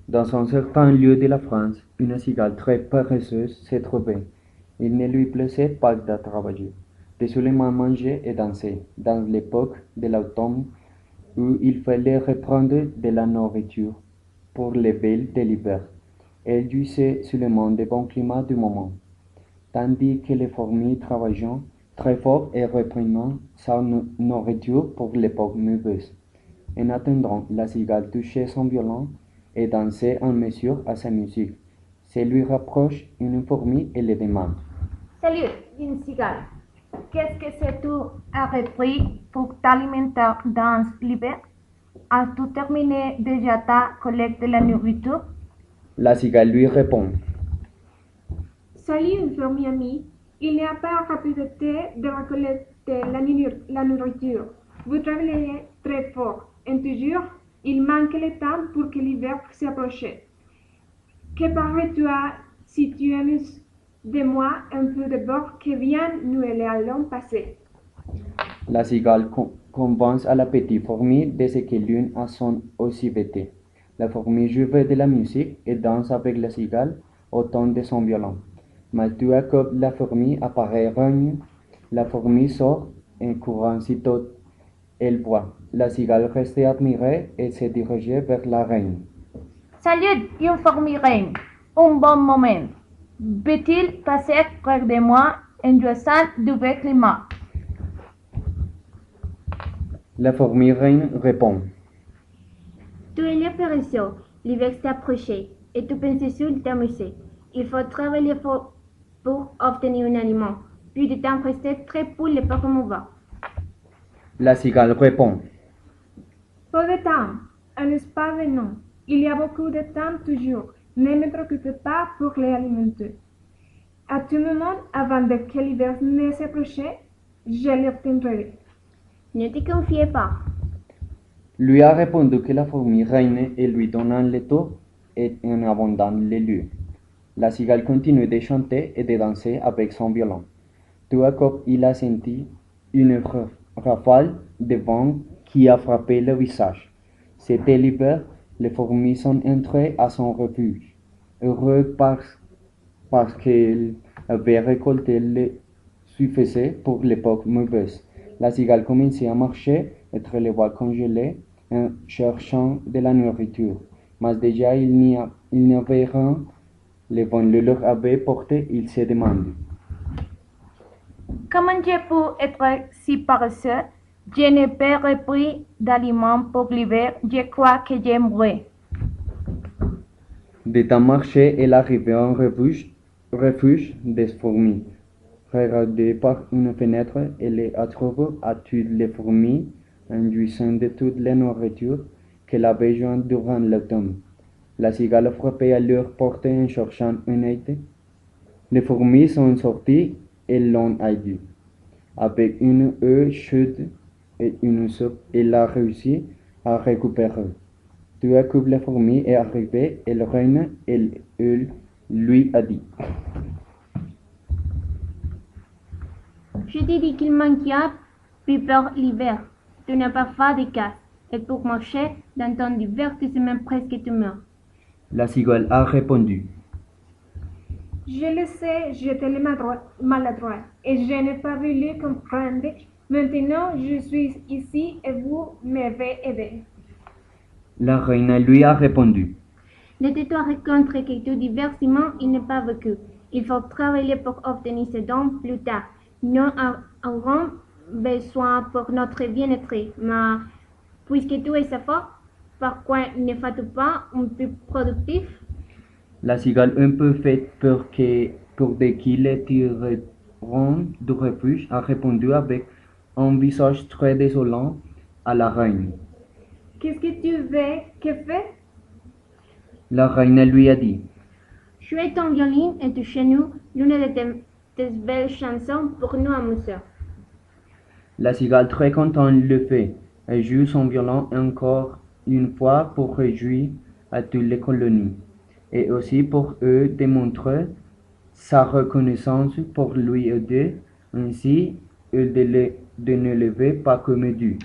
Dans un certain lieu de la France, une cigale très paresseuse s'est trouvée. Il ne lui plaisait pas de travailler, de seulement manger et danser, dans l'époque de l'automne où il fallait reprendre de la nourriture pour les belles de l'hiver. Elle jouissait seulement du bon climat du moment, tandis que les fourmis travaillaient très fort et reprenaient sa nourriture pour l'époque mauvaise. En attendant, la cigale touchait son violon et dansait en mesure à sa musique. Se lui rapproche une fourmi et le demande. Salut, une cigale. Qu'est-ce que c'est tu as repris pour t'alimenter dans l'hiver? As-tu terminé déjà ta collecte de la nourriture? La cigale lui répond. Salut, une fourmi amie. Il n'y a pas rapidité de récolter la nourriture. Vous travaillez très fort. Et toujours, il manque le temps pour que l'hiver s'approche. Que parais-tu si tu aimes de moi un peu de bord que bien nous allons passer? La cigale convainc à la petite fourmi de ce que l'une a son aussi vêtue. La fourmi joue de la musique et danse avec la cigale au ton de son violon. Mais tout à coup la fourmi apparaît rogne. La fourmi sort en courant sitôt. Elle voit. La cigale restait admirée et se dirigeait vers la reine. Salut, une fourmi reine. Un bon moment. Peut-il passer près de moi en jouissant du beau climat? La fourmi reine répond. Tu es le paresseux, l'hiver s'approche et tu penses sur t'amuser. Il faut travailler fort pour obtenir un aliment, puis de temps rester très pour le pas va. La cigale répond. Peu de temps, n'est-ce pas non? Il y a beaucoup de temps toujours. Ne me préoccupe pas pour les alimenter. À tout moment, avant que l'hiver ne s'approche, je l'obtiendrai. Ne te confie pas. Lui a répondu que la fourmi reine et lui donnant le tour et en abondant les lieux. La cigale continue de chanter et de danser avec son violon. Tout à coup, il a senti une rafale de vent qui a frappé le visage. C'était l'hiver, les fourmis sont entrées à son refuge, heureux parce qu'elles avaient récolté le suffisant pour l'époque mauvaise. La cigale commençait à marcher entre les bois congelés en cherchant de la nourriture, mais déjà il n'y avait rien. Le vent le leur avait porté, il se demandait. Comment je peux être si paresseux? Je n'ai pas repris d'aliments pour l'hiver. Je crois que j'aimerais. De temps marché, elle arrivait en refuge des fourmis. Regardée par une fenêtre, elle a trouvé à toutes les fourmis en jouissant de toute la nourriture qu'elle avait jointe durant l'automne. La cigale frappait à leur porte en cherchant un aide. Les fourmis sont sorties et l'ont aidé. Avec une eau chaude et une soupe, elle a réussi à récupérer. Tout à coup, la fourmi est arrivée et la reine, elle lui a dit. Je t'ai dit qu'il manquait plus pour l'hiver. Tu n'as pas fait de casse. Et pour marcher dans ton divertissement presque tu meurs. La cigale a répondu. Je le sais, j'étais maladroit et je n'ai pas voulu comprendre. Maintenant, je suis ici et vous m'avez aidé. La reine lui a répondu. Ne te raconte que tout divertissement il n'est pas vécu. Il faut travailler pour obtenir ce don plus tard. Nous aurons besoin pour notre bien-être. Mais puisque tu es fort, pourquoi ne fais-tu pas un peu productif? La cigale, un peu faite pour qu'ils le tireront du refuge, a répondu avec un visage très désolant à la reine. Qu'est-ce que tu veux que fasse? La reine lui a dit. Jouez ton violon et tu chez nous l'une de tes belles chansons pour nous amuser. La cigale, très contente, le fait. Elle joue son violon encore une fois pour réjouir à toutes les colonies, et aussi pour eux démontrer sa reconnaissance pour lui aider, ainsi il de ne le veut pas comme dû.